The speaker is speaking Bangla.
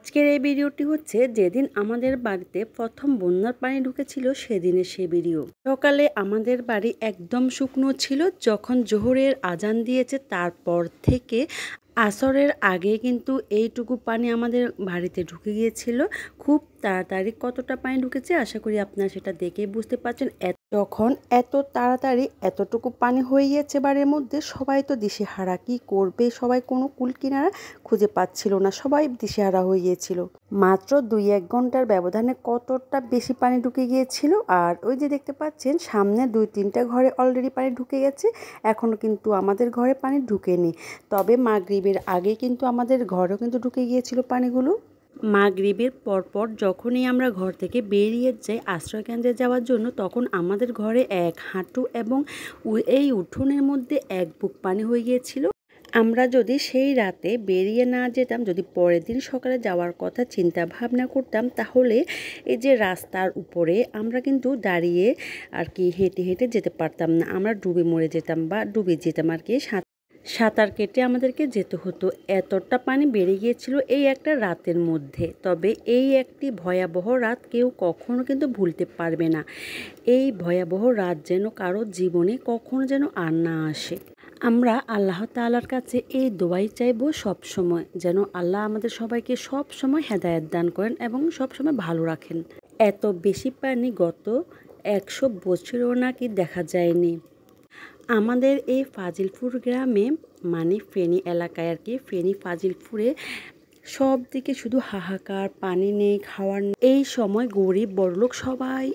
আজকের এই ভিডিওটি হচ্ছে যেদিন আমাদের বাড়িতে প্রথম বন্যার পানি ঢুকেছিল সেদিনের সেই ভিডিও। সকালে আমাদের বাড়ি একদম শুকনো ছিল, যখন জোহরের আজান দিয়েছে তারপর থেকে আসরের আগে কিন্তু এইটুকু পানি আমাদের বাড়িতে ঢুকে গিয়েছিল। খুব তাড়াতাড়ি কতটা পানি ঢুকেছে আশা করি আপনারা সেটা দেখেই বুঝতে পারছেন। যখন এত তাড়াতাড়ি এতটুকু পানি হয়ে গিয়েছে বাড়ির মধ্যে, সবাই তো দিশেহারা, কি করবে, সবাই কোনো কুল কিনারা খুঁজে পাচ্ছিল না, সবাই দিশেহারা হয়ে গিয়েছিল। মাত্র 2-1 ঘন্টার ব্যবধানে কতটা বেশি পানি ঢুকে গিয়েছিল। আর ওই যে দেখতে পাচ্ছেন সামনে 2-3টা ঘরে অলরেডি পানি ঢুকে গেছে, এখনও কিন্তু আমাদের ঘরে পানি ঢুকেনি। তবে মাগরিবের আগে কিন্তু আমাদের ঘরেও কিন্তু ঢুকে গিয়েছিল পানিগুলো। মাগরিবের পরপর যখনই আমরা ঘর থেকে বেরিয়ে যাই আশ্রয়কেন্দ্রে যাওয়ার জন্য, তখন আমাদের ঘরে 1 হাঁটু এবং এই উঠোনের মধ্যে 1 বুক পানি হয়ে গিয়েছিল। আমরা যদি সেই রাতে বেরিয়ে না যেতাম, যদি পরের দিন সকালে যাওয়ার কথা চিন্তা ভাবনা করতাম, তাহলে এই যে রাস্তার উপরে আমরা কিন্তু দাঁড়িয়ে আর কি হেঁটে হেঁটে যেতে পারতাম না, আমরা ডুবে মরে যেতাম বা ডুবে যেতাম আর কি। সাঁতার কেটে আমাদেরকে যেতে হতো, এতটা পানি বেড়ে গিয়েছিল এই একটা রাতের মধ্যে। তবে এই একটি ভয়াবহ রাত কেউ কখনো কিন্তু ভুলতে পারবে না। এই ভয়াবহ রাত যেন কারো জীবনে কখনো যেন আর না আসে। আমরা আল্লাহ তাআলার কাছে এই দোয়াই চাইবো সবসময়, যেন আল্লাহ আমাদের সবাইকে সব সময় হেদায়েত দান করেন এবং সব সময় ভালো রাখেন। এত বেশি পানি গত 100 বছরেও নাকি দেখা যায়নি। আমাদের এই ফাজিলপুর গ্রামে, মানে ফেনী এলাকায় আর কি, ফেনী ফাজিলপুরে সব দিকে শুধু হাহাকার, পানি নেই, খাওয়ার নেই। এই সময় গরিব বড়লোক সবাই